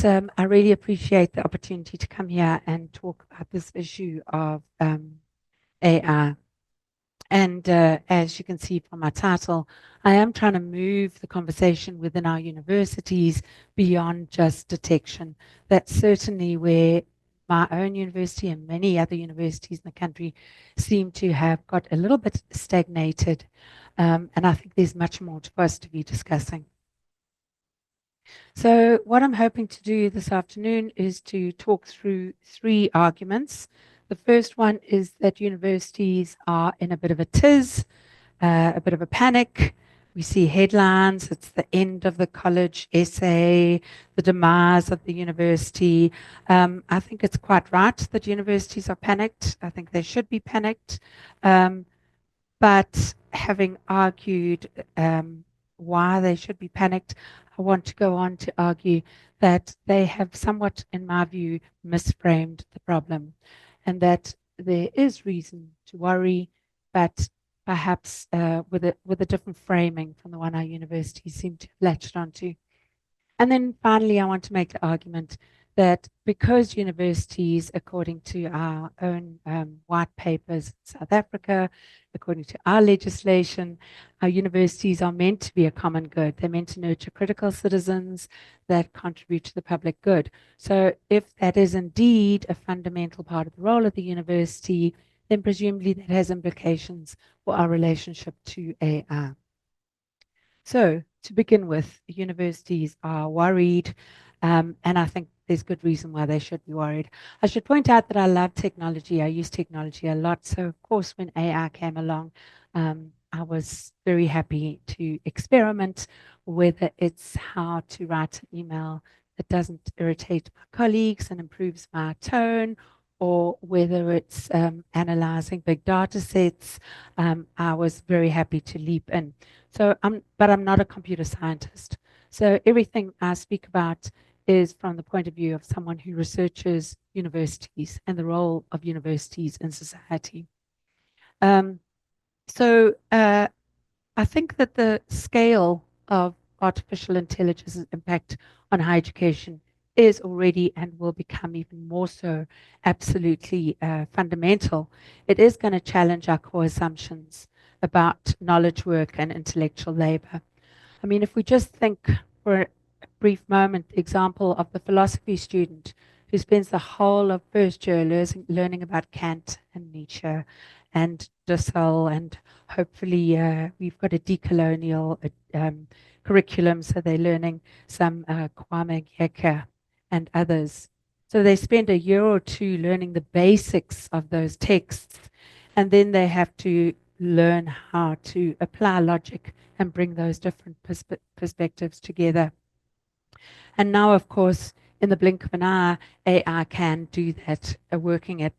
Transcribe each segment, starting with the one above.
I really appreciate the opportunity to come here and talk about this issue of AI. And as you can see from my title, I am trying to move the conversation within our universities beyond just detection. That's certainly where my own university and many other universities in the country seem to have got a little bit stagnated. And I think there's much more for us to be discussing. So what I'm hoping to do this afternoon is to talk through three arguments. The first one is that universities are in a bit of a tiz, a bit of a panic. We see headlines, it's the end of the college essay, the demise of the university. I think it's quite right that universities are panicked. I think they should be panicked. But having argued why they should be panicked, I want to go on to argue that they have somewhat, in my view, misframed the problem, and that there is reason to worry, but perhaps with a different framing from the one our universities seem to have latched onto. And then finally, I want to make the argument that because universities, according to our own white papers in South Africa, according to our legislation, our universities are meant to be a common good. They're meant to nurture critical citizens that contribute to the public good. So if that is indeed a fundamental part of the role of the university, then presumably that has implications for our relationship to AI. So to begin with, universities are worried, and I think there's good reason why they should be worried. I should point out that I love technology. I use technology a lot. So of course, when AI came along, I was very happy to experiment, whether it's how to write an email that doesn't irritate my colleagues and improves my tone, or whether it's analyzing big data sets. I was very happy to leap in. But I'm not a computer scientist. So everything I speak about is from the point of view of someone who researches universities and the role of universities in society. I think that the scale of artificial intelligence's impact on higher education is already and will become even more so absolutely fundamental. It is going to challenge our core assumptions about knowledge work and intellectual labor. I mean, if we just think for a brief moment, the example of the philosophy student who spends the whole of first year learning about Kant and Nietzsche and Husserl, and hopefully we've got a decolonial curriculum, so they're learning some Kwame Gyeka and others. So they spend a year or two learning the basics of those texts, and then they have to learn how to apply logic and bring those different perspectives together. And now, of course, in the blink of an eye, AI can do that, working at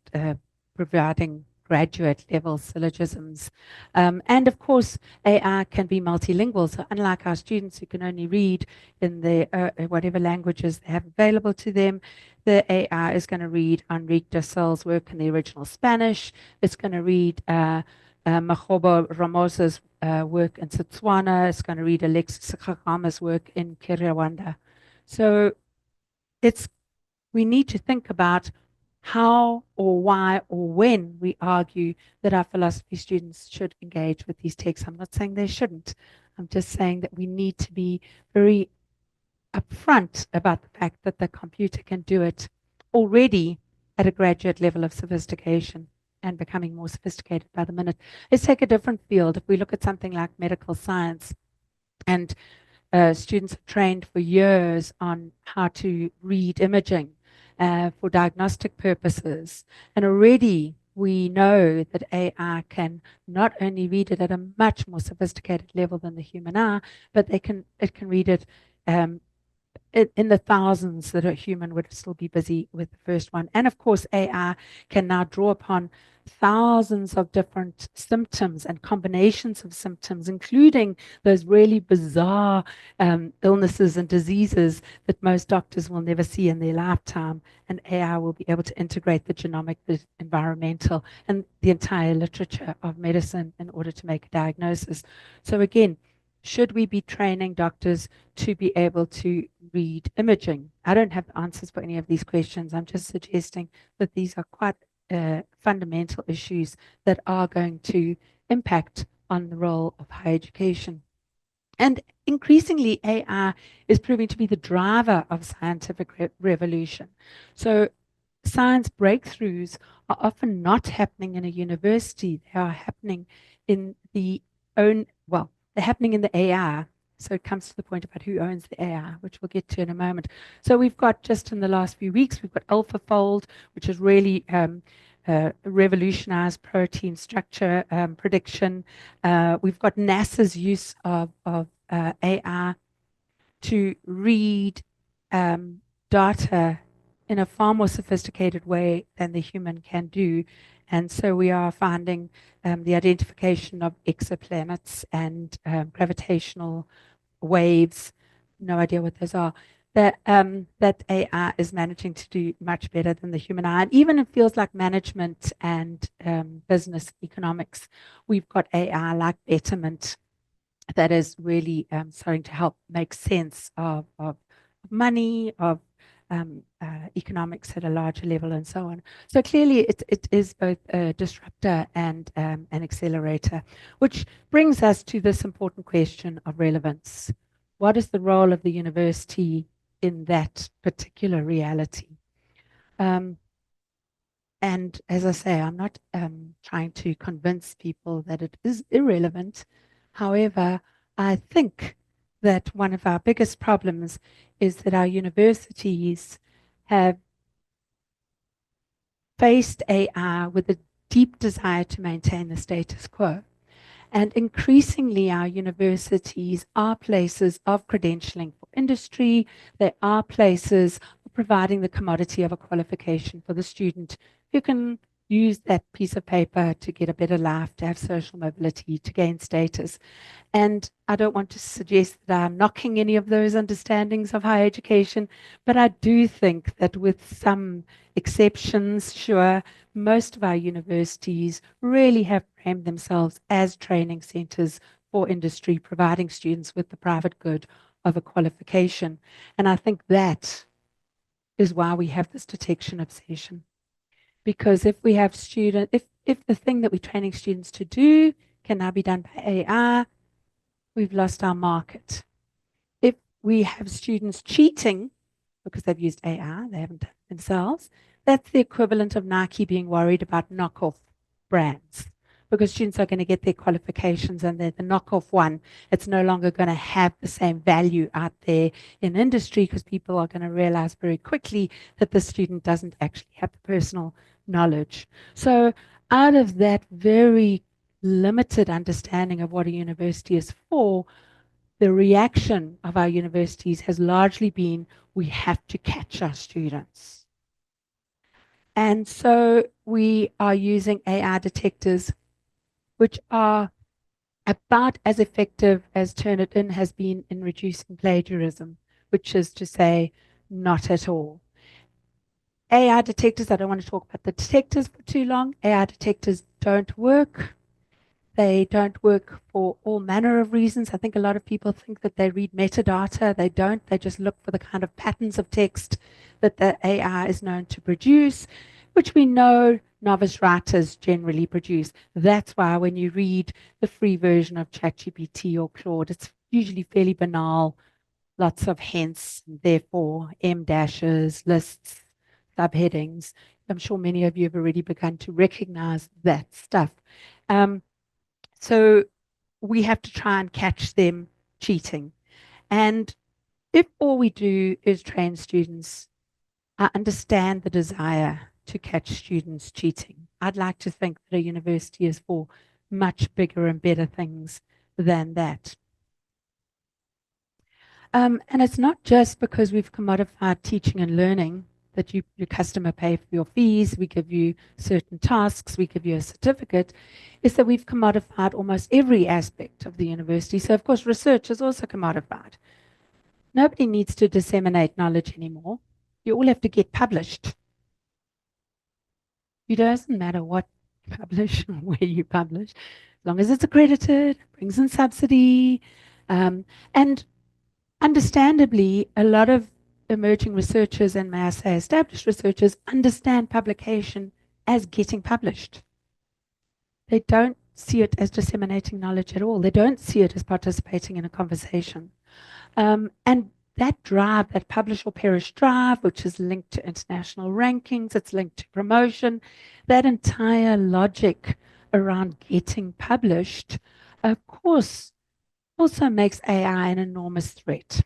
providing graduate level syllogisms. And of course, AI can be multilingual. So unlike our students who can only read in the whatever languages they have available to them, the AI is going to read Enrique de Sal's work in the original Spanish. It's going to read Mahobo Ramosa's work in Setswana. It's going to read Alexis Kagama's work in Kinyarwanda. So we need to think about how or why or when we argue that our philosophy students should engage with these texts. I'm not saying they shouldn't. I'm just saying that we need to be very upfront about the fact that the computer can do it already at a graduate level of sophistication and becoming more sophisticated by the minute. Let's take a different field. If we look at something like medical science, and students are trained for years on how to read imaging for diagnostic purposes. And already we know that AI can not only read it at a much more sophisticated level than the human eye, but it can read it in the thousands that a human would still be busy with the first one. And of course, AI can now draw upon thousands of different symptoms and combinations of symptoms, including those really bizarre illnesses and diseases that most doctors will never see in their lifetime. And AI will be able to integrate the genomic, the environmental, and the entire literature of medicine in order to make a diagnosis. So again, should we be training doctors to be able to read imaging? I don't have answers for any of these questions. I'm just suggesting that these are quite fundamental issues that are going to impact on the role of higher education. And increasingly, AI is proving to be the driver of scientific revolution. So science breakthroughs are often not happening in a university. They are happening in they're happening in the AI. So it comes to the point about who owns the AI, which we'll get to in a moment. So we've got, just in the last few weeks, we've got AlphaFold, which has really revolutionized protein structure prediction. We've got NASA's use of AI to read data in a far more sophisticated way than the human can do. And so we are finding the identification of exoplanets and gravitational waves, no idea what those are, that AI is managing to do much better than the human eye. And even it feels like management and business economics, we've got AI like Betterment that is really starting to help make sense of money, of economics at a larger level, and so on. So clearly, it is both a disruptor and an accelerator, which brings us to this important question of relevance. What is the role of the university in that particular reality? And as I say, I'm not trying to convince people that it is irrelevant. However, I think that one of our biggest problems is that our universities have faced AI with a deep desire to maintain the status quo. And increasingly, our universities are places of credentialing for industry. They are places for providing the commodity of a qualification for the student who can use that piece of paper to get a better life, to have social mobility, to gain status. And I don't want to suggest that I'm knocking any of those understandings of higher education, but I do think that with some exceptions, sure, most of our universities really have framed themselves as training centers for industry, providing students with the private good of a qualification. And I think that is why we have this detection obsession. Because if we have if the thing that we're training students to do can now be done by AI, we've lost our market. If we have students cheating because they've used AI, they haven't done it themselves, that's the equivalent of Nike being worried about knockoff brands. Because students are going to get their qualifications and they're the knockoff one. It's no longer going to have the same value out there in industry because people are going to realize very quickly that the student doesn't actually have the personal knowledge. So out of that very limited understanding of what a university is for, the reaction of our universities has largely been, we have to catch our students. And so we are using AI detectors, which are about as effective as Turnitin has been in reducing plagiarism, which is to say, not at all. AI detectors, I don't want to talk about the detectors for too long. AI detectors don't work. They don't work for all manner of reasons. I think a lot of people think that they read metadata. They don't. They just look for the kind of patterns of text that the AI is known to produce, which we know novice writers generally produce. That's why when you read the free version of ChatGPT or Claude, it's usually fairly banal, lots of hence, therefore, M dashes, lists, subheadings. I'm sure many of you have already begun to recognize that stuff. So we have to try and catch them cheating. And if all we do is train students, I understand the desire to catch students cheating. I'd like to think that a university is for much bigger and better things than that. And it's not just because we've commodified teaching and learning that your customer pay for your fees, we give you certain tasks, we give you a certificate, is that we've commodified almost every aspect of the university. So, of course, research is also commodified. Nobody needs to disseminate knowledge anymore. You all have to get published. It doesn't matter what you publish or where you publish, as long as it's accredited, brings in subsidy, And understandably, a lot of emerging researchers, and may I say established researchers, understand publication as getting published. They don't see it as disseminating knowledge at all. They don't see it as participating in a conversation. And that drive, that publish or perish drive, which is linked to international rankings, it's linked to promotion, that entire logic around getting published, of course, also makes AI an enormous threat.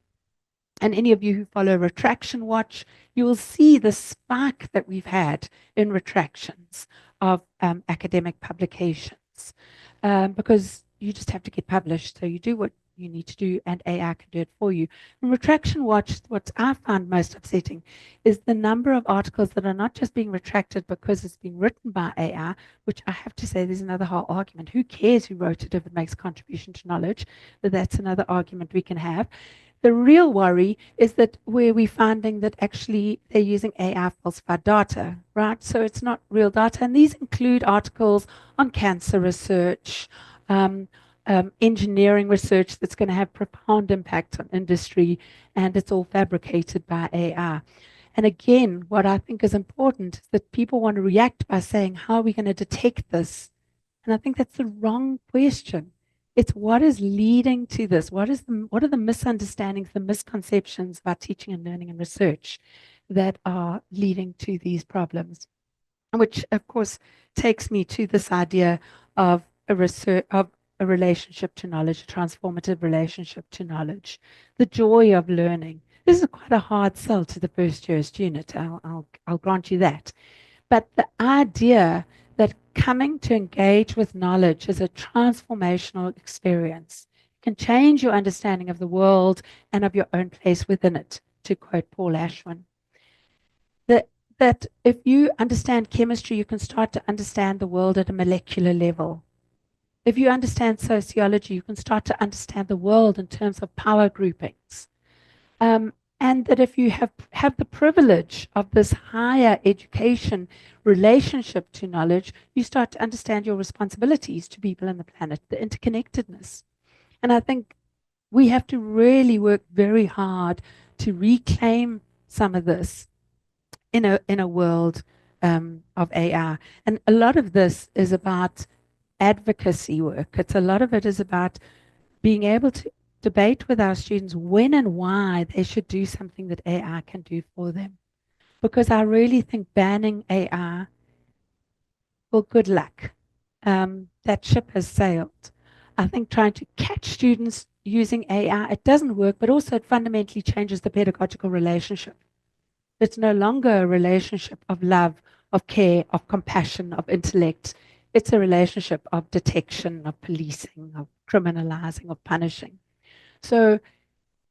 And any of you who follow Retraction Watch, you will see the spike that we've had in retractions of academic publications because you just have to get published. So you do what you need to do, and AI can do it for you. In Retraction Watch, what I found most upsetting is the number of articles that are not just being retracted because it's been written by AI, which I have to say there's another whole argument. Who cares who wrote it if it makes a contribution to knowledge? But that's another argument we can have. The real worry is that where we're finding that actually they're using AI falsified data, right? So it's not real data. And these include articles on cancer research, engineering research that's going to have profound impact on industry, and it's all fabricated by AI. And again, what I think is important is that people want to react by saying, how are we going to detect this? And I think that's the wrong question. It's what is leading to this? What are the misunderstandings, the misconceptions about teaching and learning and research that are leading to these problems? Which, of course, takes me to this idea of a relationship to knowledge, a transformative relationship to knowledge, the joy of learning. This is quite a hard sell to the first year student. I'll grant you that. But the idea that coming to engage with knowledge is a transformational experience can change your understanding of the world and of your own place within it, to quote Paul Ashwin. That if you understand chemistry, you can start to understand the world at a molecular level. If you understand sociology, you can start to understand the world in terms of power groupings. And that if you have the privilege of this higher education relationship to knowledge, you start to understand your responsibilities to people and the planet, the interconnectedness. And I think we have to really work very hard to reclaim some of this in a world of AI. And a lot of this is about advocacy work. A lot of it is about being able to debate with our students when and why they should do something that AI can do for them. Because I really think banning AI, well, good luck. That ship has sailed. I think trying to catch students using AI, it doesn't work, but also it fundamentally changes the pedagogical relationship. It's no longer a relationship of love, of care, of compassion, of intellect. It's a relationship of detection, of policing, of criminalizing, of punishing. So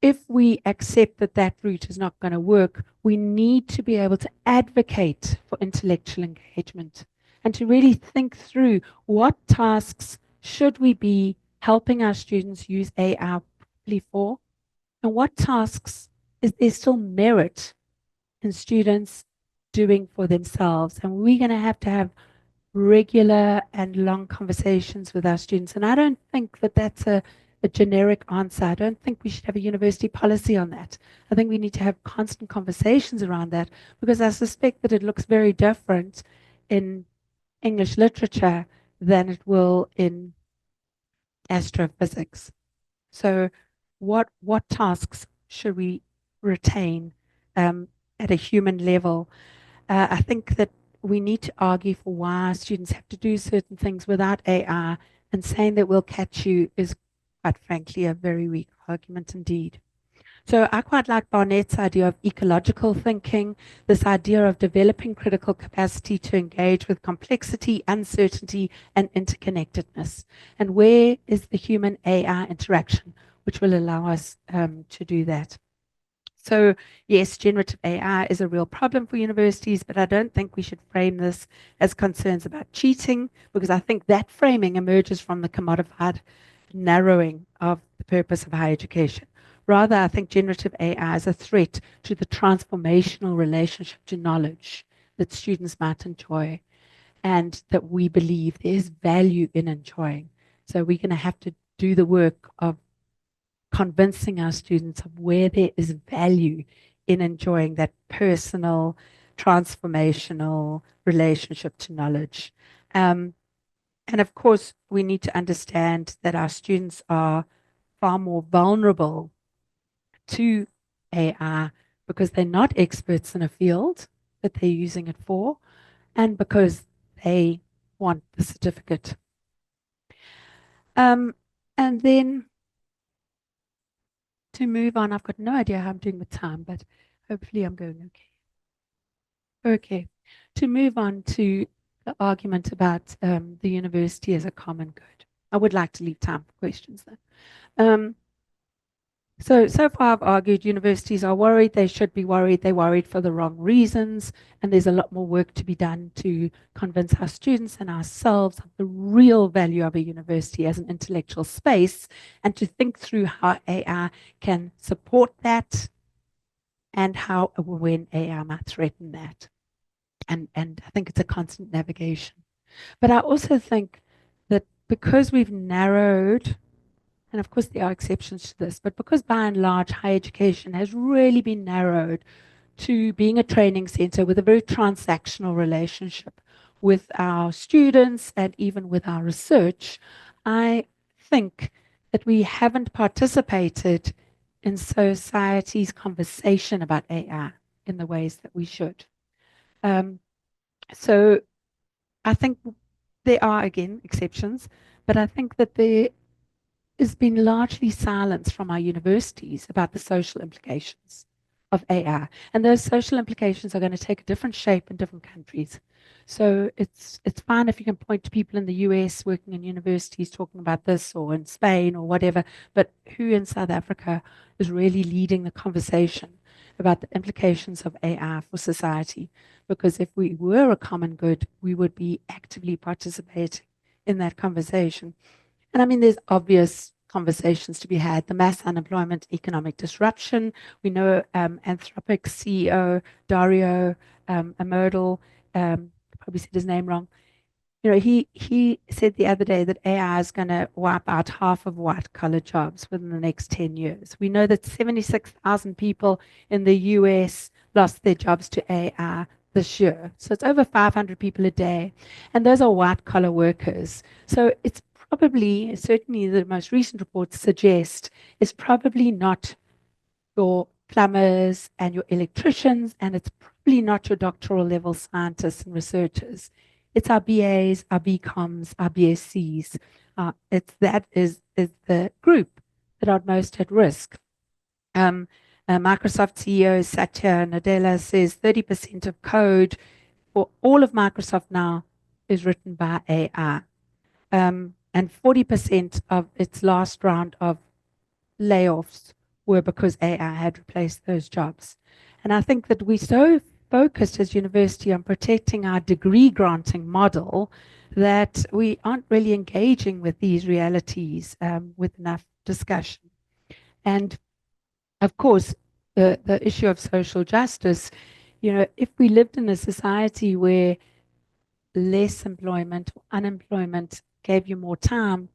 if we accept that that route is not going to work, we need to be able to advocate for intellectual engagement and to really think through what tasks should we be helping our students use AI for, and what tasks is there still merit in students doing for themselves. And we're going to have regular and long conversations with our students. And I don't think that that's a generic answer. I don't think we should have a university policy on that. I think we need to have constant conversations around that, because I suspect that it looks very different in English literature than it will in astrophysics. So what tasks should we retain at a human level? I think that we need to argue for why students have to do certain things without AI, and saying that we'll catch you is, quite frankly, a very weak argument indeed. So I quite like Barnett's idea of ecological thinking, this idea of developing critical capacity to engage with complexity, uncertainty, and interconnectedness. And where is the human AI interaction, which will allow us to do that? So yes, generative AI is a real problem for universities, but I don't think we should frame this as concerns about cheating, because I think that framing emerges from the commodified narrowing of the purpose of higher education. Rather, I think generative AI is a threat to the transformational relationship to knowledge that students might enjoy, and that we believe there's value in enjoying. So we're going to have to do the work of convincing our students of where there is value in enjoying that personal, transformational relationship to knowledge. And of course, we need to understand that our students are far more vulnerable to AI because they're not experts in a field that they're using it for, and because they want the certificate. And then to move on, I've got no idea how I'm doing with time, but hopefully I'm going okay. Okay. To move on to the argument about the university as a common good. I would like to leave time for questions though. So far I've argued universities are worried, they should be worried, they're worried for the wrong reasons, and there's a lot more work to be done to convince our students and ourselves of the real value of a university as an intellectual space, and to think through how AI can support that and how when AI might threaten that. And I think it's a constant navigation. But I also think that because we've narrowed, and of course, there are exceptions to this, but because by and large, higher education has really been narrowed to being a training center with a very transactional relationship with our students and even with our research, I think that we haven't participated in society's conversation about AI in the ways that we should. So I think there are, again, exceptions, but I think that there has been largely silence from our universities about the social implications of AI. And those social implications are going to take a different shape in different countries. So it's fine if you can point to people in the US working in universities talking about this, or in Spain or whatever, but who in South Africa is really leading the conversation about the implications of AI for society? Because if we were a common good, we would be actively participating in that conversation. And I mean, there's obvious conversations to be had. The mass unemployment, economic disruption. We know Anthropic CEO Dario Amodei, probably said his name wrong. You know, he said the other day that AI is going to wipe out half of white-collar jobs within the next 10 years. We know that 76,000 people in the US lost their jobs to AI this year. So it's over 500 people a day. And those are white-collar workers. So it's probably, certainly the most recent reports suggest, it's probably not your plumbers and your electricians, and it's probably not your doctoral level scientists and researchers. It's our BAs, our BComs, our BScs. That is the group that are most at risk. Microsoft CEO Satya Nadella says 30% of code for all of Microsoft now is written by AI. And 40% of its last round of layoffs were because AI had replaced those jobs. And I think that we're so focused as university on protecting our degree granting model that we aren't really engaging with these realities with enough discussion. And of course, the issue of social justice, you know, if we lived in a society where less employment or unemployment gave you more time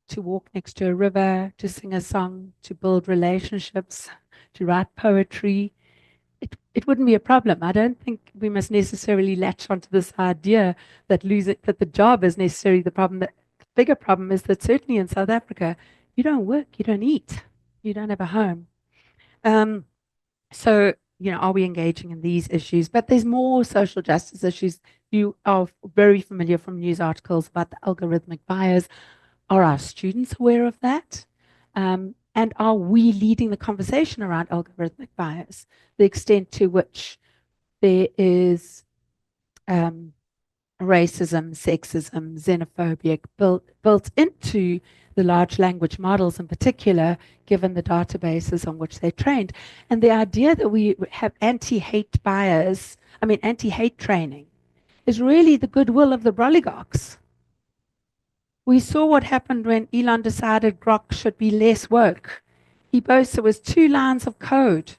to walk next to a river, to sing a song, to build relationships, to write poetry, it wouldn't be a problem. I don't think we must necessarily latch onto this idea that that the job is necessarily the problem. The bigger problem is that certainly in South Africa, you don't work, you don't eat, you don't have a home. So, you know, are we engaging in these issues? But there's more social justice issues. You are very familiar from news articles about the algorithmic bias. Are our students aware of that? And are we leading the conversation around algorithmic bias? The extent to which there is racism, sexism, xenophobia built into the large language models in particular, given the databases on which they're trained. And the idea that we have anti-hate bias, anti-hate training, is really the goodwill of the oligarchs. We saw what happened when Elon decided Grok should be less woke. He boasts it was 2 lines of code,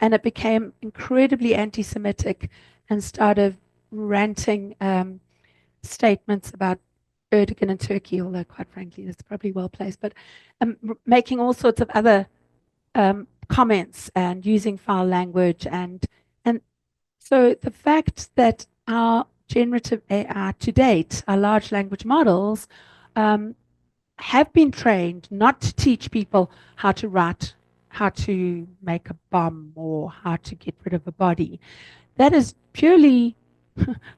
and it became incredibly anti-Semitic and started ranting statements about Erdogan in Turkey, although quite frankly, that's probably well placed, but making all sorts of other comments and using foul language. And so the fact that our generative AI to date, our large language models, um, have been trained not to teach people how to write, how to make a bomb, or how to get rid of a body. That is purely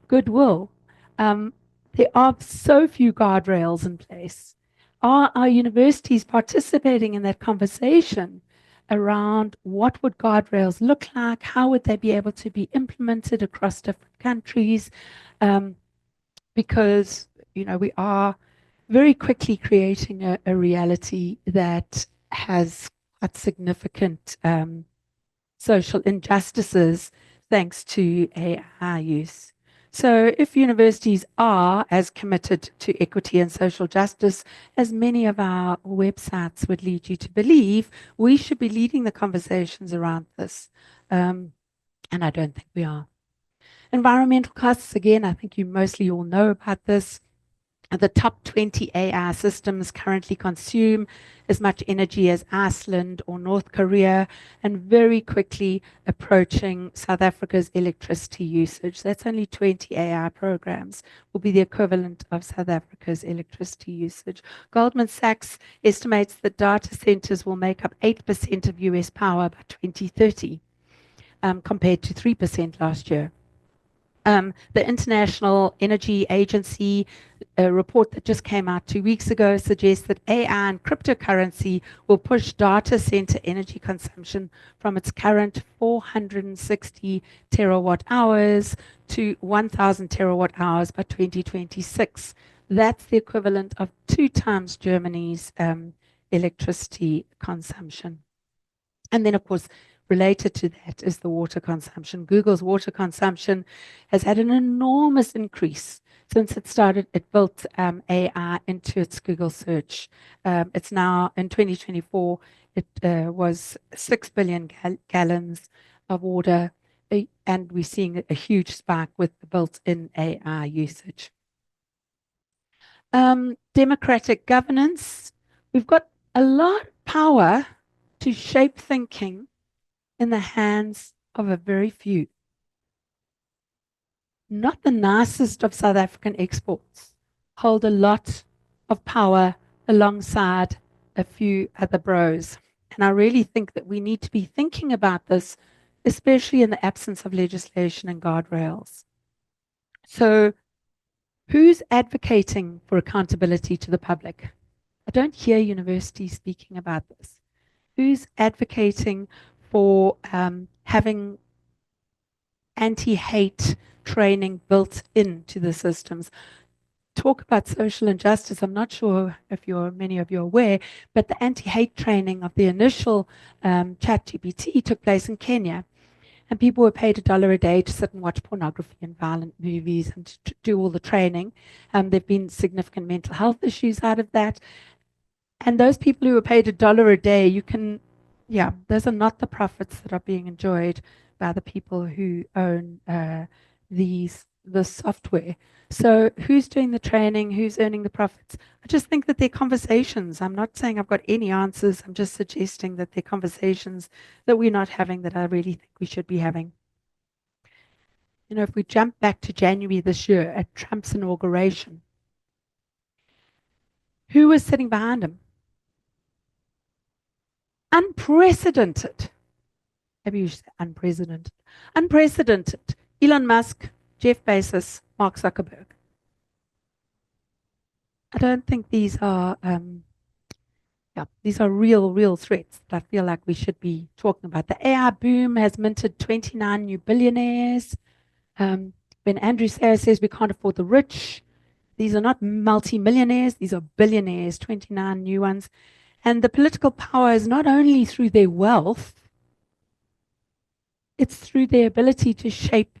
goodwill. Um, there are so few guardrails in place. Are our universities participating in that conversation around what would guardrails look like? How would they be able to be implemented across different countries? Um, because we are very quickly creating a reality that has quite significant social injustices thanks to AI use. So, if universities are as committed to equity and social justice as many of our websites would lead you to believe, we should be leading the conversations around this. And I don't think we are. Environmental costs, again, I think you mostly all know about this. The top 20 AI systems currently consume as much energy as Iceland or North Korea, and very quickly approaching South Africa's electricity usage. That's only 20 AI programs, will be the equivalent of South Africa's electricity usage. Goldman Sachs estimates that data centers will make up 8% of US power by 2030, compared to 3% last year. The International Energy Agency, a report that just came out 2 weeks ago, suggests that AI and cryptocurrency will push data center energy consumption from its current 460 terawatt hours to 1,000 terawatt hours by 2026. That's the equivalent of 2 times Germany's electricity consumption. And then, of course, related to that is the water consumption. Google's water consumption has had an enormous increase since it started. It built AI into its Google search. It's now in 2024, it was 6 billion gallons of water, and we're seeing a huge spike with the built-in AI usage. Democratic governance. We've got a lot of power to shape thinking in the hands of a very few. Not the nicest of South African exports hold a lot of power alongside a few other bros. And I really think that we need to be thinking about this, especially in the absence of legislation and guardrails. So, who's advocating for accountability to the public? I don't hear universities speaking about this. Who's advocating for having anti-hate training built into the systems? Talk about social injustice. I'm not sure if many of you are aware, but the anti-hate training of the initial ChatGPT took place in Kenya. And people were paid $1 a day to sit and watch pornography and violent movies and to do all the training. There have been significant mental health issues out of that. And those people who were paid $1 a day, those are not the profits that are being enjoyed by the people who own the software. So who's doing the training? Who's earning the profits? I just think that they're conversations. I'm not saying I've got any answers. I'm just suggesting that they're conversations that we're not having that I really think we should be having. If we jump back to January this year at Trump's inauguration, who was sitting behind him? Unprecedented. Maybe you should say unprecedented. Unprecedented. Elon Musk, Jeff Bezos, Mark Zuckerberg. I don't think these are real threats that I feel like we should be talking about. The AI boom has minted 29 new billionaires. When Andrew Sayre says we can't afford the rich, these are not multi-millionaires, these are billionaires, 29 new ones. And the political power is not only through their wealth, it's through their ability to shape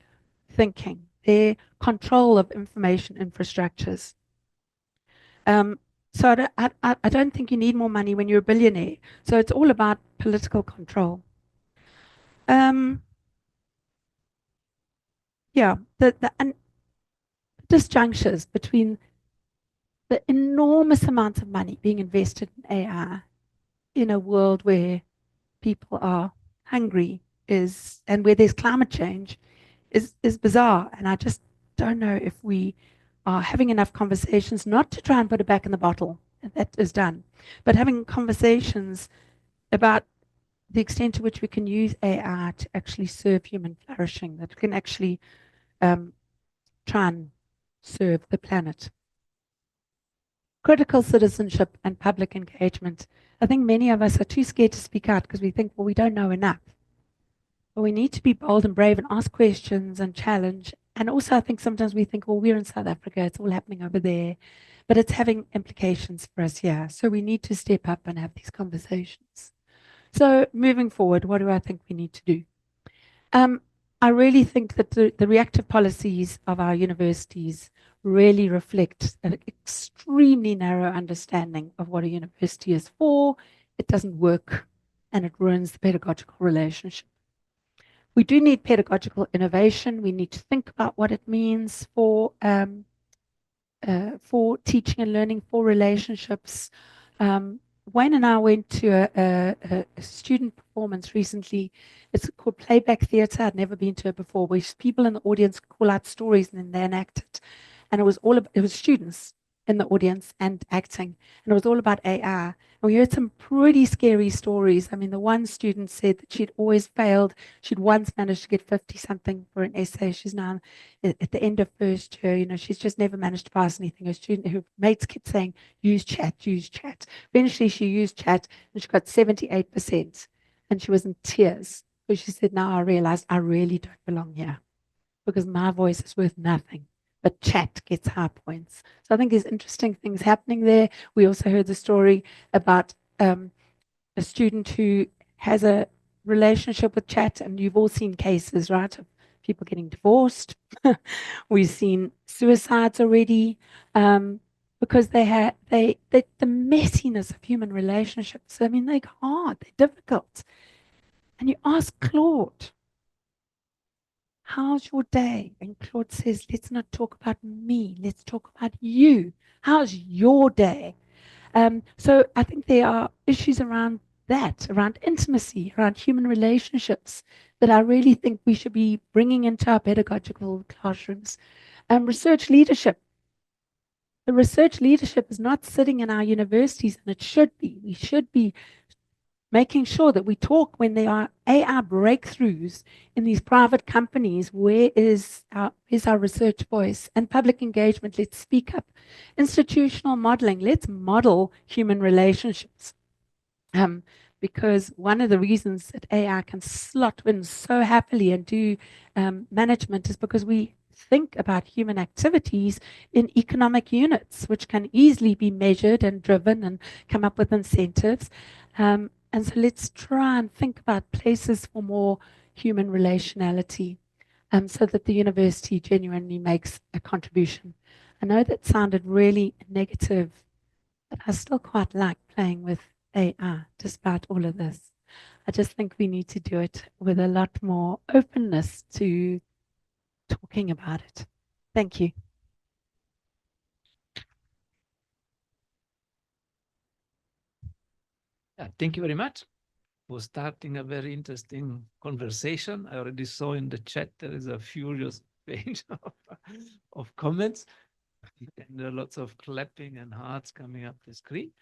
thinking, their control of information infrastructures. So I don't think you need more money when you're a billionaire. So it's all about political control. The disjunctures between the enormous amount of money being invested in AI in a world where people are hungry and where there's climate change is bizarre. And I just don't know if we are having enough conversations, not to try and put it back in the bottle, and that is done, but having conversations about the extent to which we can use AI to actually serve human flourishing, that can actually um, try and serve the planet. Critical citizenship and public engagement. I think many of us are too scared to speak out because we think, well, we don't know enough. But we need to be bold and brave and ask questions and challenge. And also, I think sometimes we think, well, we're in South Africa, it's all happening over there, but it's having implications for us here. So we need to step up and have these conversations. So moving forward, what do I think we need to do? I really think that the reactive policies of our universities really reflect an extremely narrow understanding of what a university is for. It doesn't work and it ruins the pedagogical relationship. We do need pedagogical innovation. We need to think about what it means for teaching and learning, for relationships. Wayne and I went to a student performance recently. It's called Playback Theatre. I'd never been to it before, where people in the audience call out stories and then they enact it. And it was students in the audience and acting, and it was all about AI. And we heard some pretty scary stories. I mean, the one student said that she'd always failed. She'd once managed to get 50 something for an essay. She's now at the end of first year, she's just never managed to pass anything. Her mates kept saying, use chat, use chat. Eventually she used chat and she got 78%. And she was in tears. So she said, now I realized I really don't belong here because my voice is worth nothing. But chat gets high points. So I think there's interesting things happening there. We also heard the story about a student who has a relationship with chat, and you've all seen cases, right, of people getting divorced. We've seen suicides already because the messiness of human relationships. I mean, they're hard, they're difficult. And you ask Claude, how's your day? And Claude says, let's not talk about me. Let's talk about you. How's your day? So I think there are issues around that, around intimacy, around human relationships, that I really think we should be bringing into our pedagogical classrooms. Research leadership. The research leadership is not sitting in our universities, and it should be. We should be making sure that we talk when there are AI breakthroughs in these private companies. Where is our research voice? And public engagement, let's speak up. Institutional modeling, let's model human relationships. Because one of the reasons that AI can slot in so happily and do management is because we think about human activities in economic units, which can easily be measured and driven and come up with incentives. And so let's try and think about places for more human relationality so that the university genuinely makes a contribution. I know that sounded really negative, but I still quite like playing with AI despite all of this. I just think we need to do it with a lot more openness to talking about it. Thank you. Yeah, thank you very much for starting a very interesting conversation. I already saw in the chat there is a furious page of comments. And there are lots of clapping and hearts coming up the screen.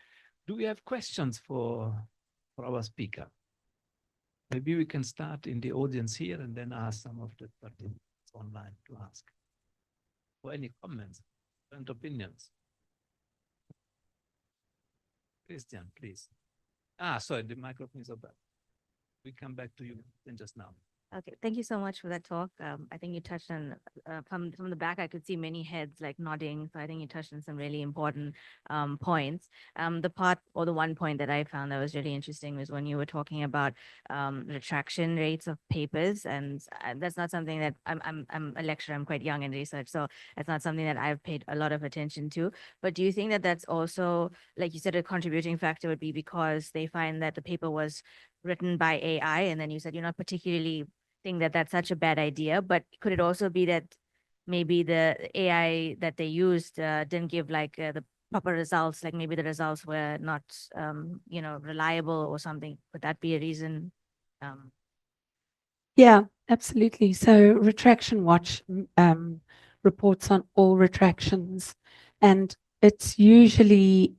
Do we have questions for our speaker? Maybe we can start in the audience here and then ask some of the participants online to ask for any comments and opinions. Christian, please. Sorry, the microphone is open. We come back to you then just now. Okay, thank you so much for that talk. I think you touched on, from the back, I could see many heads like nodding. So I think you touched on some really important points. The part or the one point that I found that was really interesting was when you were talking about retraction rates of papers. And that's not something that I'm a lecturer, I'm quite young in research. So that's not something that I've paid a lot of attention to. But do you think that that's also, like you said, a contributing factor would be because they find that the paper was written by AI, and then you said you're not particularly think that that's such a bad idea, but could it also be that maybe the AI that they used didn't give like the proper results, like maybe the results were not, reliable or something. Would that be a reason? Yeah, absolutely. So Retraction Watch reports on all retractions, and it's usually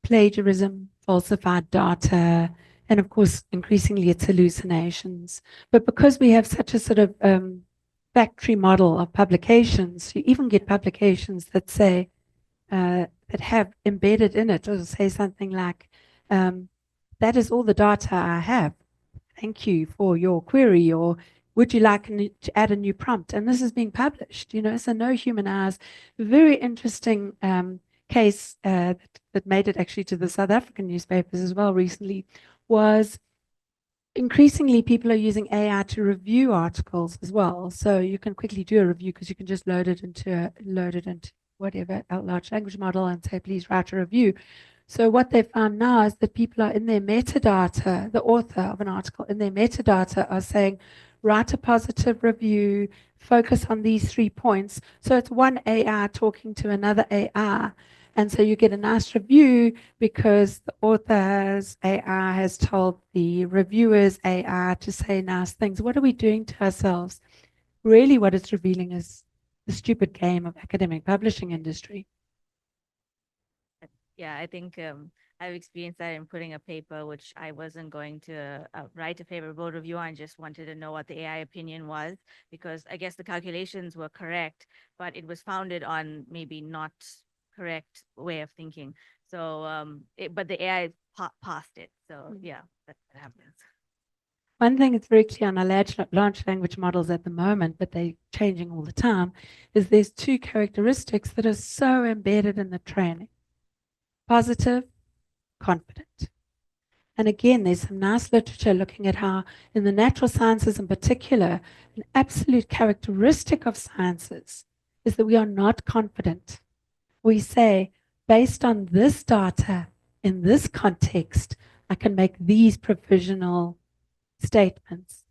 plagiarism, falsified data, and of course, increasingly it's hallucinations. But because we have such a sort of factory model of publications, you even get publications that say, that have embedded in it, or say something like, that is all the data I have. Thank you for your query, or would you like to add a new prompt? And this is being published, so no human eyes. Very interesting case that made it actually to the South African newspapers as well recently was increasingly people are using AI to review articles as well. So you can quickly do a review because you can just load it into whatever, a large language model and say, please write a review. So what they found now is that people are in their metadata, the author of an article in their metadata are saying, write a positive review, focus on these 3 points. So it's one AI talking to another AI. And so you get a nice review because the author's AI has told the reviewer's AI to say nice things. What are we doing to ourselves? Really what it's revealing is the stupid game of academic publishing industry. Yeah, I think I've experienced that in putting a paper, which I wasn't going to write a favorable review on, just wanted to know what the AI opinion was, because I guess the calculations were correct, but it was founded on maybe not correct way of thinking. So, but the AI passed it. So yeah, that happens. One thing that's very clear on our large language models at the moment, but they're changing all the time, is there's 2 characteristics that are so embedded in the training. Positive, confident. And again, there's some nice literature looking at how in the natural sciences in particular, an absolute characteristic of sciences is that we are not confident. We say, based on this data, in this context, I can make these provisional statements.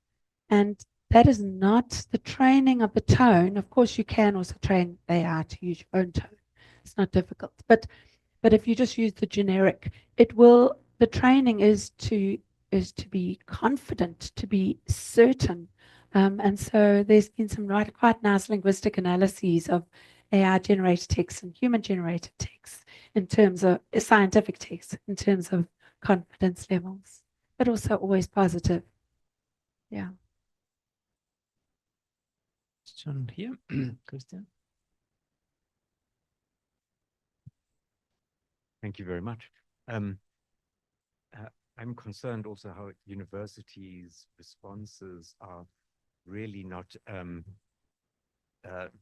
And that is not the training of the tone. Of course, you can also train AI to use your own tone. It's not difficult. But if you just use the generic, the training is to be confident, to be certain. And so there's been some quite nice linguistic analyses of AI generated text and human generated text in terms of scientific text, in terms of confidence levels, but also always positive. Yeah. Question here, Christian. Thank you very much. I'm concerned also how universities' responses are really not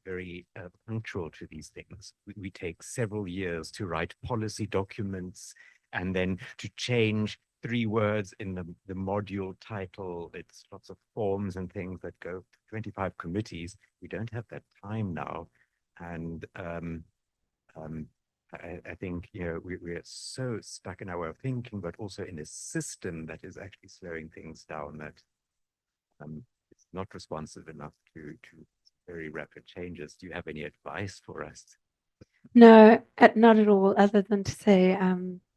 very punctual to these things. We take several years to write policy documents and then to change 3 words in the module title. It's lots of forms and things that go to 25 committees. We don't have that time now. And I think, we're so stuck in our way of thinking, but also in a system that is actually slowing things down, that it's not responsive enough to very rapid changes. Do you have any advice for us? No, not at all, other than to say,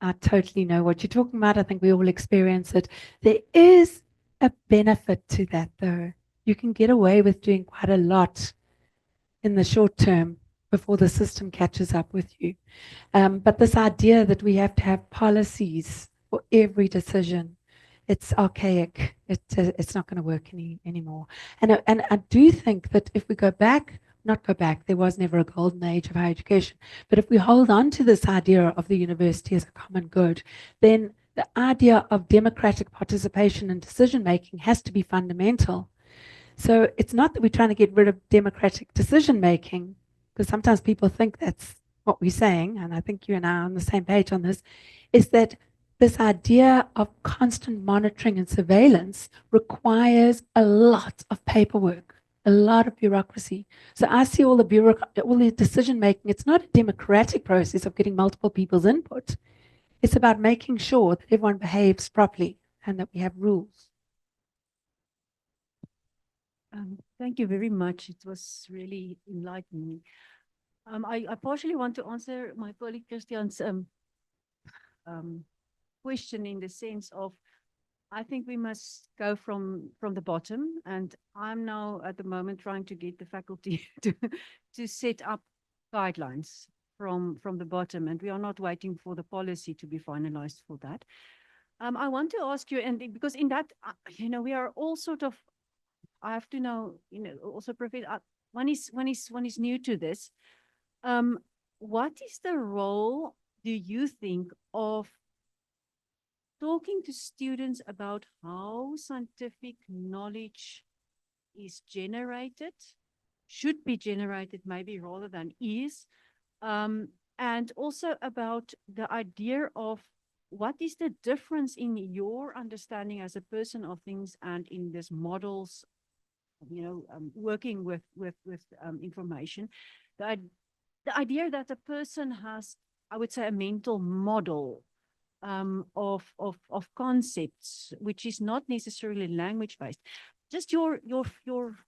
I totally know what you're talking about. I think we all experience it. There is a benefit to that, though. You can get away with doing quite a lot in the short term before the system catches up with you. But this idea that we have to have policies for every decision, it's archaic. It's not going to work anymore. And I do think that if we not go back, there was never a golden age of higher education. But if we hold on to this idea of the university as a common good, then the idea of democratic participation in decision making has to be fundamental. So it's not that we're trying to get rid of democratic decision making, because sometimes people think that's what we're saying, and I think you and I are on the same page on this, is that this idea of constant monitoring and surveillance requires a lot of paperwork, a lot of bureaucracy. So I see all the decision making, it's not a democratic process of getting multiple people's input. It's about making sure that everyone behaves properly and that we have rules. Thank you very much. It was really enlightening. I partially want to answer my colleague Christian's question in the sense of, I think we must go from the bottom, and I'm now at the moment trying to get the faculty to set up guidelines from the bottom, and we are not waiting for the policy to be finalized for that. I want to ask you, and because in that, we are all sort of, I have to know, also Professor, one is new to this. What is the role, do you think, of talking to students about how scientific knowledge is generated, should be generated maybe rather than is, and also about the idea of what is the difference in your understanding as a person of things and in these models, working with information, the idea that a person has, I would say, a mental model of concepts, which is not necessarily language based. Just your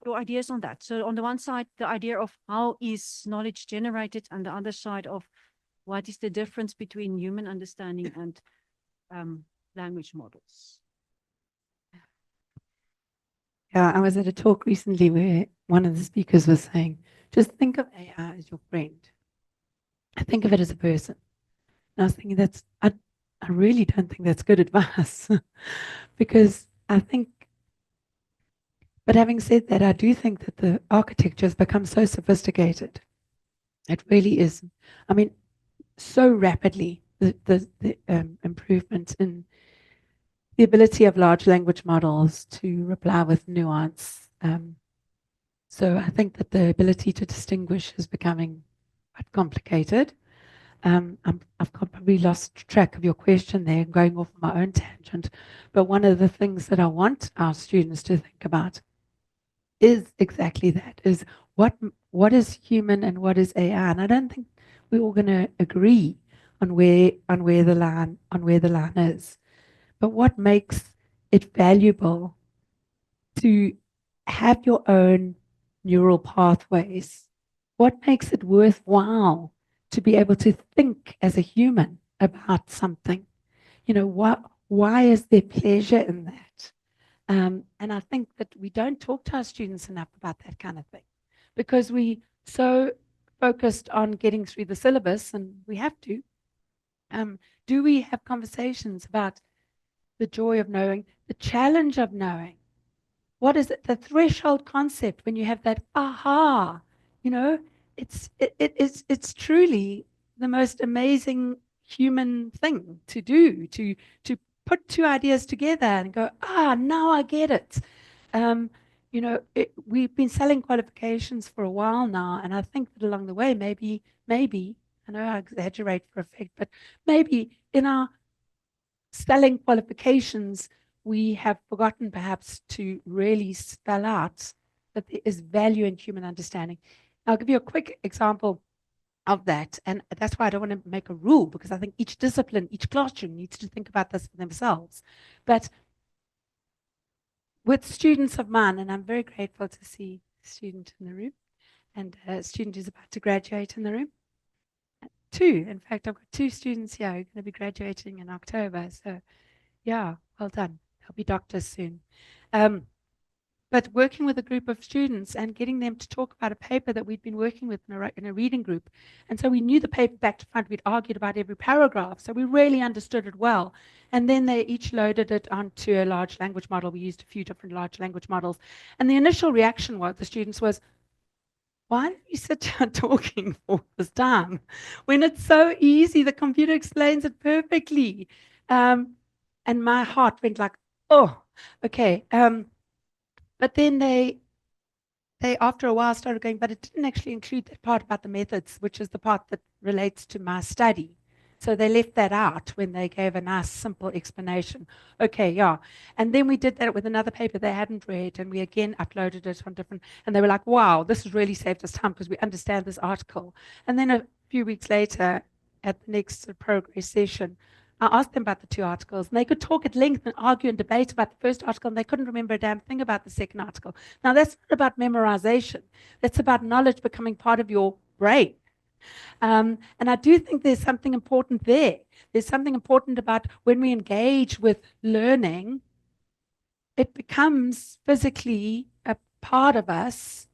ideas on that. So on the one side, the idea of how is knowledge generated, and the other side of what is the difference between human understanding and language models. Yeah, I was at a talk recently where one of the speakers was saying, just think of AI as your friend. I think of it as a person. And I was thinking I really don't think that's good advice because I think, but having said that, I do think that the architecture has become so sophisticated. It really is. I mean, so rapidly, the improvement in the ability of large language models to reply with nuance. So I think that the ability to distinguish is becoming quite complicated. I've probably lost track of your question there, going off my own tangent. But one of the things that I want our students to think about is exactly that: is what is human and what is AI. And I don't think we're all going to agree on where the line is. But what makes it valuable to have your own neural pathways? What makes it worthwhile to be able to think as a human about something? Why is there pleasure in that? And I think that we don't talk to our students enough about that kind of thing because we so focused on getting through the syllabus, and we have to. Do we have conversations about the joy of knowing, the challenge of knowing? What is it? The threshold concept, when you have that aha, it's truly the most amazing human thing to do, to put two ideas together and go, now I get it. We've been selling qualifications for a while now, and I think that along the way, maybe, I know I exaggerate for effect, but maybe in our selling qualifications, we have forgotten perhaps to really spell out that there is value in human understanding. I'll give you a quick example of that. And that's why I don't want to make a rule, because I think each discipline, each classroom needs to think about this for themselves. But with students of mine, and I'm very grateful to see a student in the room and a student who's about to graduate in the room. In fact, I've got 2 students here who are going to be graduating in October. So yeah, well done. They'll be doctors soon. But working with a group of students and getting them to talk about a paper that we'd been working with in a reading group. And so we knew the paper back to front. We'd argued about every paragraph. So we really understood it well. And then they each loaded it onto a large language model. We used a few different large language models. And the initial reaction was the students was, why did we sit down talking for this time when it's so easy? The computer explains it perfectly. And my heart went like, oh, okay. But then they after a while started going, but it didn't actually include that part about the methods, which is the part that relates to my study. So they left that out when they gave a nice, simple explanation. Okay, yeah. And then we did that with another paper they hadn't read, and we again uploaded it on different, and they were like, wow, this has really saved us time because we understand this article. And then a few weeks later, at the next progress session, I asked them about the 2 articles, and they could talk at length and argue and debate about the first article, and they couldn't remember a damn thing about the second article. Now, that's not about memorization. That's about knowledge becoming part of your brain. And I do think there's something important there. There's something important about when we engage with learning, it becomes physically a part of us.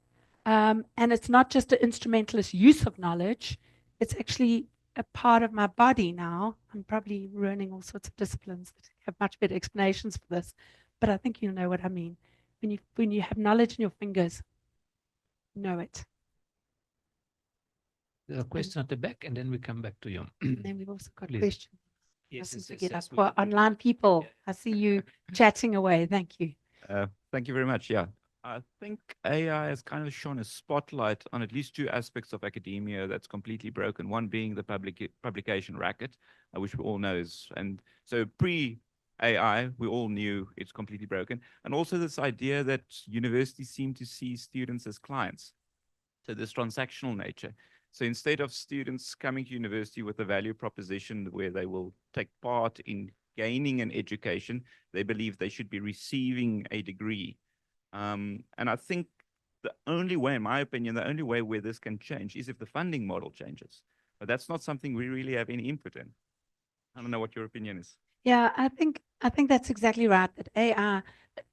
And it's not just an instrumentalist use of knowledge, it's actually a part of my body now. I'm probably ruining all sorts of disciplines that have much better explanations for this, but I think you'll know what I mean. When you have knowledge in your fingers, know it. There's a question at the back, and then we come back to you. And then we've also got Please. questions. Yes, Mustn't yes, forget yes, our we poor will. online people. Yeah. I see you chatting away. Thank you. Thank you very much. Yeah, I think AI has kind of shone a spotlight on at least two aspects of academia that's completely broken. One being the publication racket, which we all know is, and so pre-AI, we all knew it's completely broken. And also this idea that universities seem to see students as clients. So this transactional nature. So instead of students coming to university with a value proposition where they will take part in gaining an education, they believe they should be receiving a degree. And I think the only way, in my opinion, the only way where this can change is if the funding model changes. But that's not something we really have any input in. I don't know what your opinion is. Yeah, I think that's exactly right. That AI,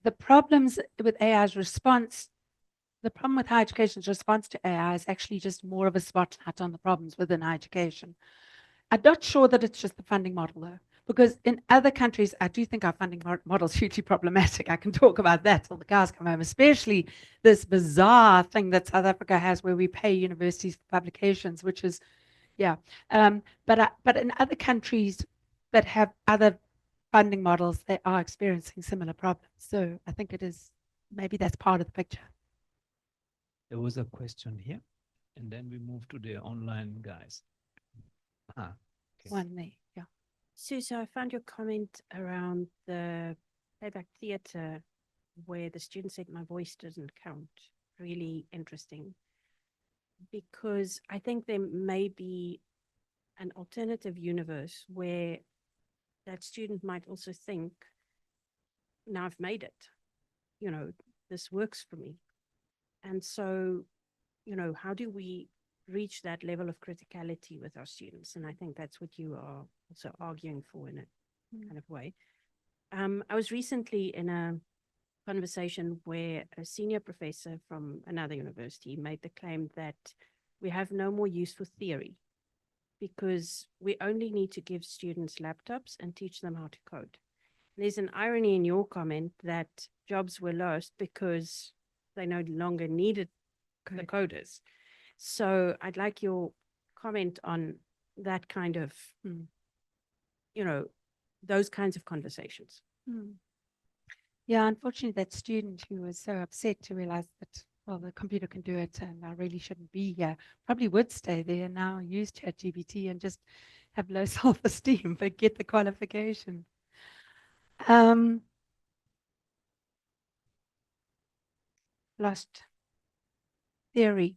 the problems with AI's response, the problem with higher education's response to AI is actually just more of a spotlight on the problems within higher education. I'm not sure that it's just the funding model though, because in other countries, I do think our funding model is hugely problematic. I can talk about that till the cows come home, especially this bizarre thing that South Africa has where we pay universities for publications, which is, yeah. But in other countries that have other funding models, they are experiencing similar problems. So I think it is, maybe that's part of the picture. There was a question here, and then we move to the online guys. Okay. One there, yeah. Susan, I found your comment around the playback theatre where the student said my voice doesn't count really interesting, because I think there may be an alternative universe where that student might also think, now I've made it, this works for me. And so, how do we reach that level of criticality with our students? And I think that's what you are also arguing for in a kind of way. I was recently in a conversation where a senior professor from another university made the claim that we have no more use for theory because we only need to give students laptops and teach them how to code. There's an irony in your comment that jobs were lost because they no longer needed the coders. So I'd like your comment on that kind of, those kinds of conversations. Yeah, unfortunately, that student who was so upset to realize that, well, the computer can do it and I really shouldn't be here, probably would stay there and now use ChatGPT and just have low self-esteem, but get the qualification. Lost theory.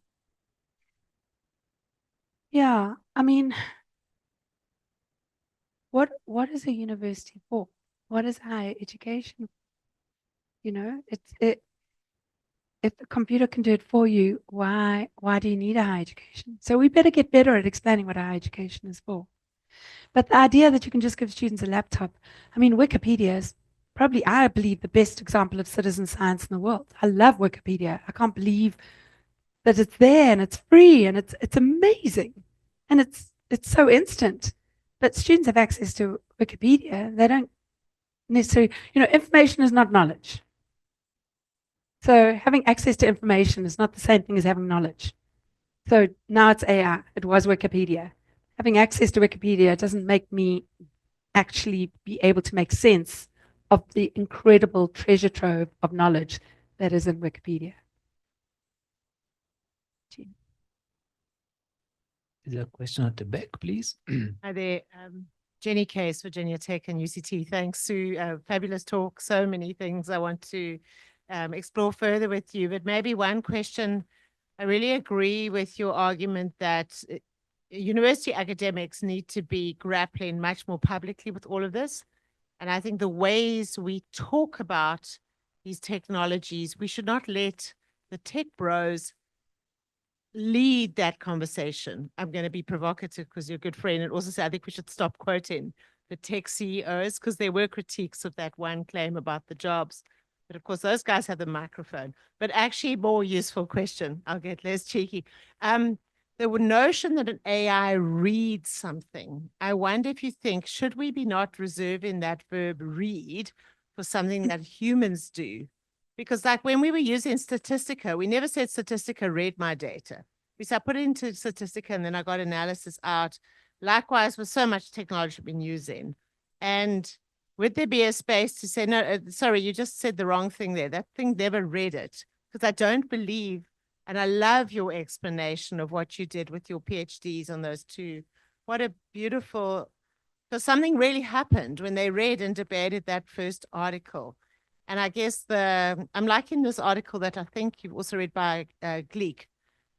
Yeah, I mean, what is a university for? What is higher education? If the computer can do it for you, why do you need a higher education? So we better get better at explaining what higher education is for. But the idea that you can just give students a laptop, I mean, Wikipedia is probably, I believe, the best example of citizen science in the world. I love Wikipedia. I can't believe that it's there and it's free and it's amazing. And it's so instant. But students have access to Wikipedia. They don't necessarily, information is not knowledge. So having access to information is not the same thing as having knowledge. So now it's AI. It was Wikipedia. Having access to Wikipedia doesn't make me actually be able to make sense of the incredible treasure trove of knowledge that is in Wikipedia. Is there a question at the back, please? Hi there. Jenny Case, Virginia Tech and UCT. Thanks, Sue. Fabulous talk. So many things I want to explore further with you. But maybe one question, I really agree with your argument that university academics need to be grappling much more publicly with all of this. And I think the ways we talk about these technologies, we should not let the tech bros lead that conversation. I'm going to be provocative because you're a good friend, and also say I think we should stop quoting the tech CEOs because there were critiques of that one claim about the jobs. But of course, those guys have the microphone. But actually, more useful question. I'll get less cheeky. The notion that an AI reads something, I wonder if you think, should we be not reserving that verb read for something that humans do? Because like when we were using Statistica, we never said Statistica read my data. We said I put it into Statistica and then I got analysis out. Likewise, with so much technology we've been using. And would there be a space to say, no, sorry, you just said the wrong thing there. That thing never read it. Because I don't believe, and I love your explanation of what you did with your PhDs on those two. What a beautiful, because something really happened when they read and debated that first article. And I guess I'm liking this article that I think you've also read by Gleek,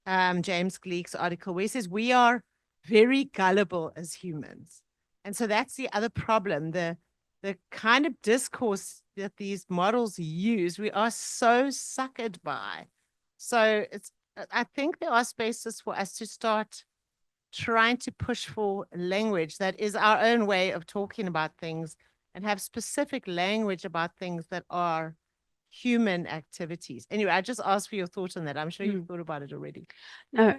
James Gleek's article, where he says, we are very gullible as humans. And so that's the other problem, the kind of discourse that these models use, we are so suckered by. So I think there are spaces for us to start trying to push for language that is our own way of talking about things and have specific language about things that are human activities. Anyway, I just asked for your thought on that. I'm sure you've thought about it already. No,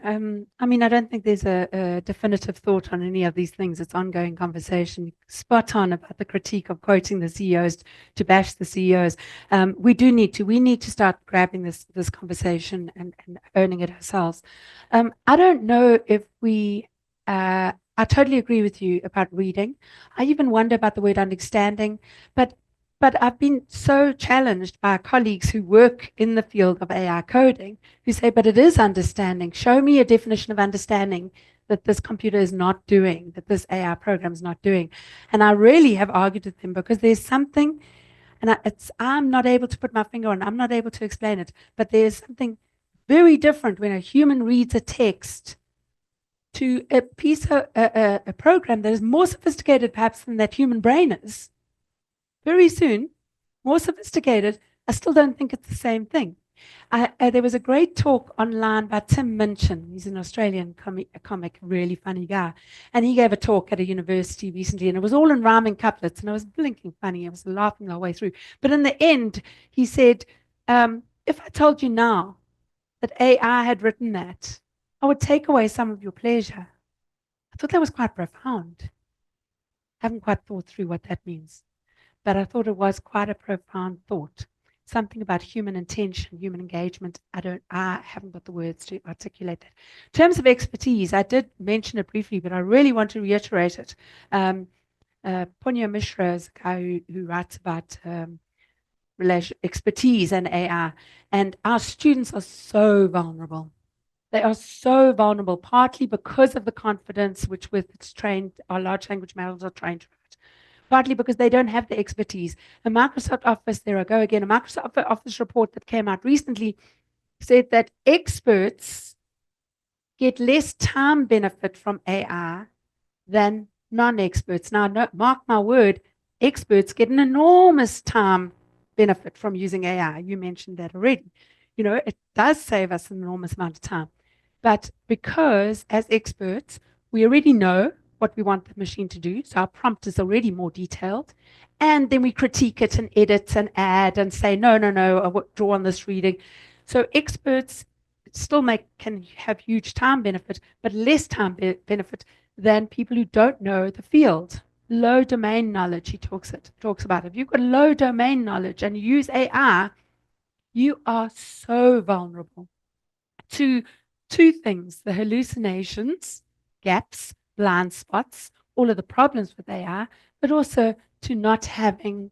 I mean, I don't think there's a definitive thought on any of these things. It's ongoing conversation. Spot on about the critique of quoting the CEOs to bash the CEOs. We need to start grabbing this conversation and owning it ourselves. I don't know if I totally agree with you about reading. I even wonder about the word understanding, but I've been so challenged by colleagues who work in the field of AI coding who say, but it is understanding. Show me a definition of understanding that this computer is not doing, that this AI program is not doing. And I really have argued with them because there's something, and I'm not able to put my finger on, I'm not able to explain it, but there's something very different when a human reads a text to a piece of a program that is more sophisticated perhaps than that human brain is. Very soon, more sophisticated, I still don't think it's the same thing. There was a great talk online by Tim Minchin. He's an Australian comic, really funny guy. And he gave a talk at a university recently, and it was all in rhyming couplets, and I was blinking funny. I was laughing the whole way through. But in the end, he said, if I told you now that AI had written that, I would take away some of your pleasure. I thought that was quite profound. I haven't quite thought through what that means. But I thought it was quite a profound thought. Something about human intention, human engagement. I haven't got the words to articulate that. In terms of expertise, I did mention it briefly, but I really want to reiterate it. Punya Mishra is a guy who writes about expertise and AI, and our students are so vulnerable. They are so vulnerable, partly because of the confidence which with its trained, our large language models are trained to write. Partly because they don't have the expertise. A Microsoft Office, there I go again, a Microsoft Office report that came out recently said that experts get less time benefit from AI than non-experts. Now, no, mark my word, experts get an enormous time benefit from using AI. You mentioned that already. You know, it does save us an enormous amount of time. But because as experts, we already know what we want the machine to do. So our prompt is already more detailed. And then we critique it and edit and add and say, no, I will draw on this reading. So experts still can have huge time benefit, but less time benefit than people who don't know the field. Low domain knowledge, he talks about. If you've got low domain knowledge and you use AI, you are so vulnerable to two things: the hallucinations, gaps, blind spots, all of the problems with AI, but also to not having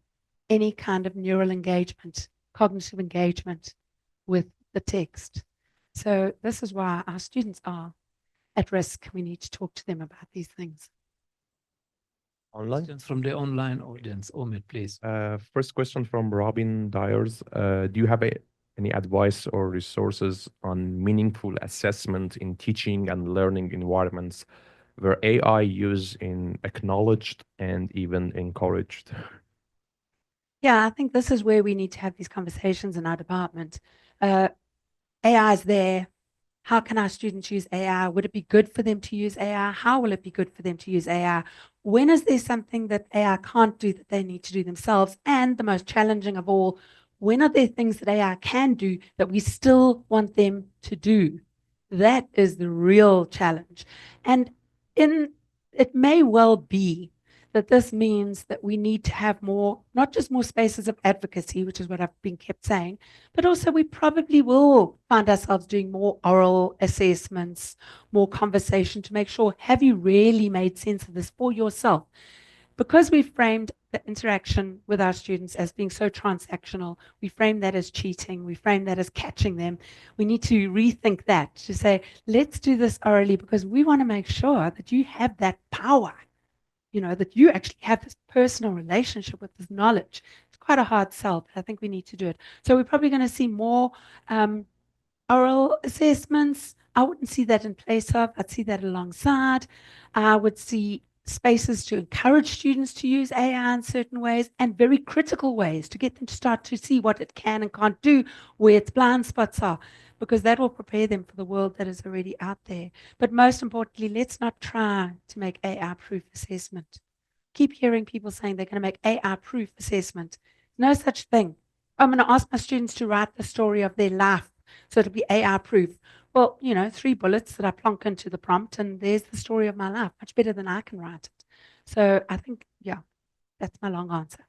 any kind of neural engagement, cognitive engagement with the text. So this is why our students are at risk. We need to talk to them about these things. Online? From the online audience. Omid, please. First question from Robin Dyers. Do you have any advice or resources on meaningful assessment in teaching and learning environments where AI use in acknowledged and even encouraged? Yeah, I think this is where we need to have these conversations in our department. AI is there. How can our students use AI? Would it be good for them to use AI? How will it be good for them to use AI? When is there something that AI can't do that they need to do themselves? And the most challenging of all, when are there things that AI can do that we still want them to do? That is the real challenge. And it may well be that this means that we need to have more, not just more spaces of advocacy, which is what I've been kept saying, but also we probably will find ourselves doing more oral assessments, more conversation to make sure, have you really made sense of this for yourself? Because we framed the interaction with our students as being so transactional, we frame that as cheating, we frame that as catching them. We need to rethink that to say, let's do this orally because we want to make sure that you have that power, that you actually have this personal relationship with this knowledge. It's quite a hard sell, but I think we need to do it. So we're probably going to see more oral assessments. I wouldn't see that in place of, I'd see that alongside. I would see spaces to encourage students to use AI in certain ways and very critical ways to get them to start to see what it can and can't do, where its blind spots are, because that will prepare them for the world that is already out there. But most importantly, let's not try to make AI-proof assessment. Keep hearing people saying they're going to make AI-proof assessment. No such thing. I'm going to ask my students to write the story of their life, so it'll be AI-proof. Well, 3 bullets that I plonk into the prompt, and there's the story of my life, much better than I can write it. So I think, yeah, that's my long answer.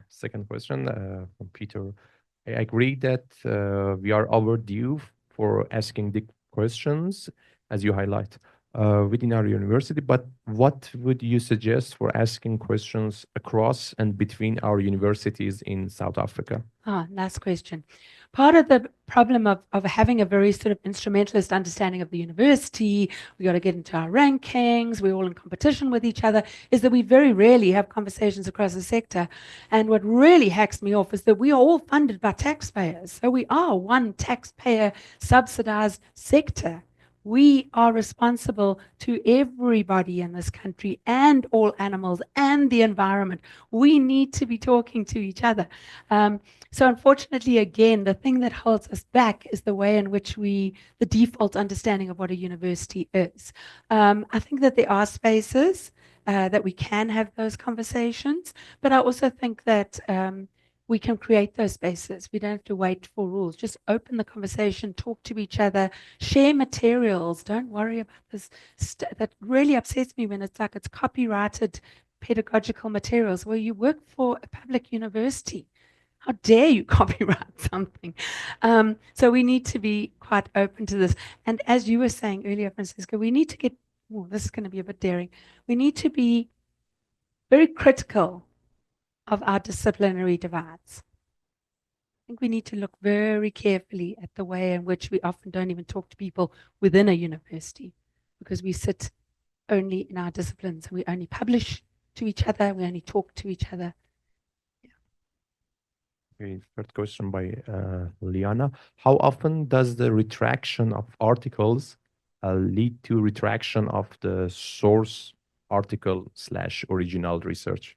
Second question from Peter. I agree that we are overdue for asking the questions, as you highlight, within our university, but what would you suggest for asking questions across and between our universities in South Africa? Nice question. Part of the problem of having a very sort of instrumentalist understanding of the university, we got to get into our rankings, we're all in competition with each other, is that we very rarely have conversations across the sector. And what really hacks me off is that we are all funded by taxpayers. So we are one taxpayer subsidized sector. We are responsible to everybody in this country and all animals and the environment. We need to be talking to each other. So unfortunately, again, the thing that holds us back is the way in which the default understanding of what a university is. I think that there are spaces that we can have those conversations, but I also think that we can create those spaces. We don't have to wait for rules. Just open the conversation, talk to each other, share materials. Don't worry about this. That really upsets me when it's like it's copyrighted pedagogical materials. Well, you work for a public university. How dare you copyright something? So we need to be quite open to this. And as you were saying earlier, Francisco, we need to get, this is going to be a bit daring. We need to be very critical of our disciplinary divides. I think we need to look very carefully at the way in which we often don't even talk to people within a university, because we sit only in our disciplines. We only publish to each other. We only talk to each other. Okay, third question by Liana. How often does the retraction of articles lead to retraction of the source article / original research?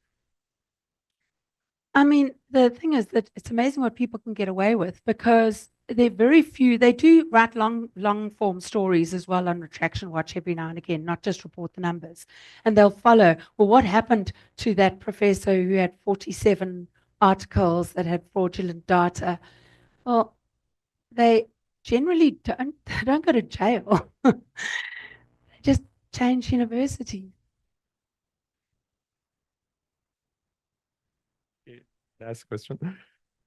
I mean, the thing is that it's amazing what people can get away with, because there are very few. They do write long form stories as well on Retraction Watch every now and again, not just report the numbers. And they'll follow, well, what happened to that professor who had 47 articles that had fraudulent data? Well, they generally don't go to jail. They just change universities. Last question.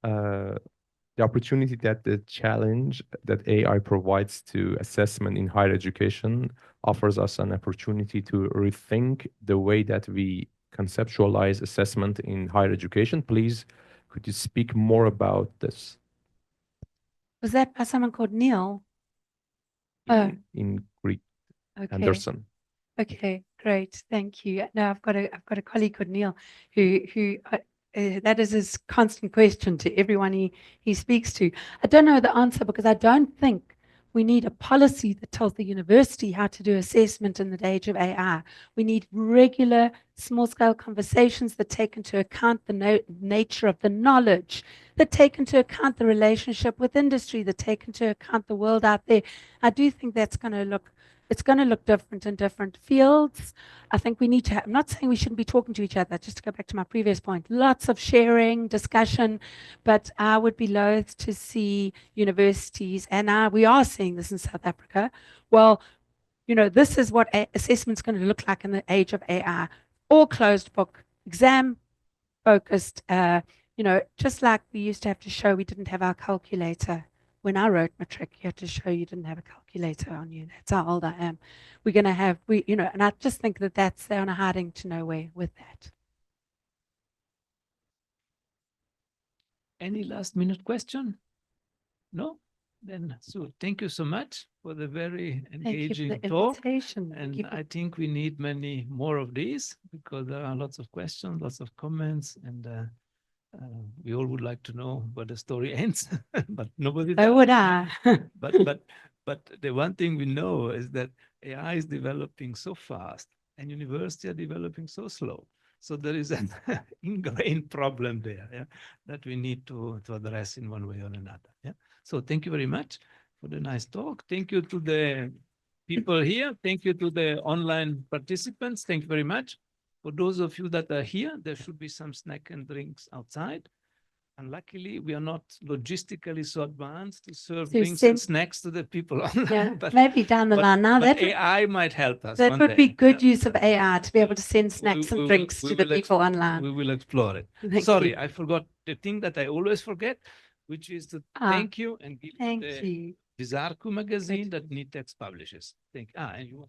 The opportunity that the challenge that AI provides to assessment in higher education offers us an opportunity to rethink the way that we conceptualize assessment in higher education. Please, could you speak more about this? Was that by someone called Neil? In Greek, Okay. Anderson. Okay, great. Thank you. No, I've got a colleague called Neil who that is his constant question to everyone he speaks to. I don't know the answer, because I don't think We need a policy that tells the university how to do assessment in the age of AI. We need regular small-scale conversations that take into account the nature of the knowledge, that take into account the relationship with industry, that take into account the world out there. I do think that's going to look it's going to look different in different fields. I think we need to I'm not saying we shouldn't be talking to each other, just to go back to my previous point. Lots of sharing, discussion, but I would be loath to see universities, and we are seeing this in South Africa. Well, this is what assessment's going to look like in the age of AI. All closed book, exam focused, just like we used to have to show we didn't have our calculator. When I wrote matric, you had to show you didn't have a calculator on you. That's how old I am. We're going to have, and I just think that they're on a hiding to nowhere with that. Any last minute question? No? Then, Sue, thank you so much for the very engaging Thank you for the talk. invitation. And I think we need many more of these because there are lots of questions, lots of comments, and we all would like to know where the story ends, but nobody does. So would I. But the one thing we know is that AI is developing so fast and universities are developing so slow. So there is an ingrained problem there, yeah, that we need to address in one way or another. Yeah. So thank you very much for the nice talk. Thank you to the people here. Thank you to the online participants. Thank you very much. For those of you that are here, there should be some snack and drinks outside. And luckily, we are not logistically so advanced to serve drinks and snacks to the people online. Yeah, but maybe down the line now. That AI might help us. That would be good use of AI to be able to send snacks and drinks to the people online. We will explore it. Sorry, I forgot the thing that I always forget, which is to thank you and give the Bizarco magazine that NITheCS publishes. And you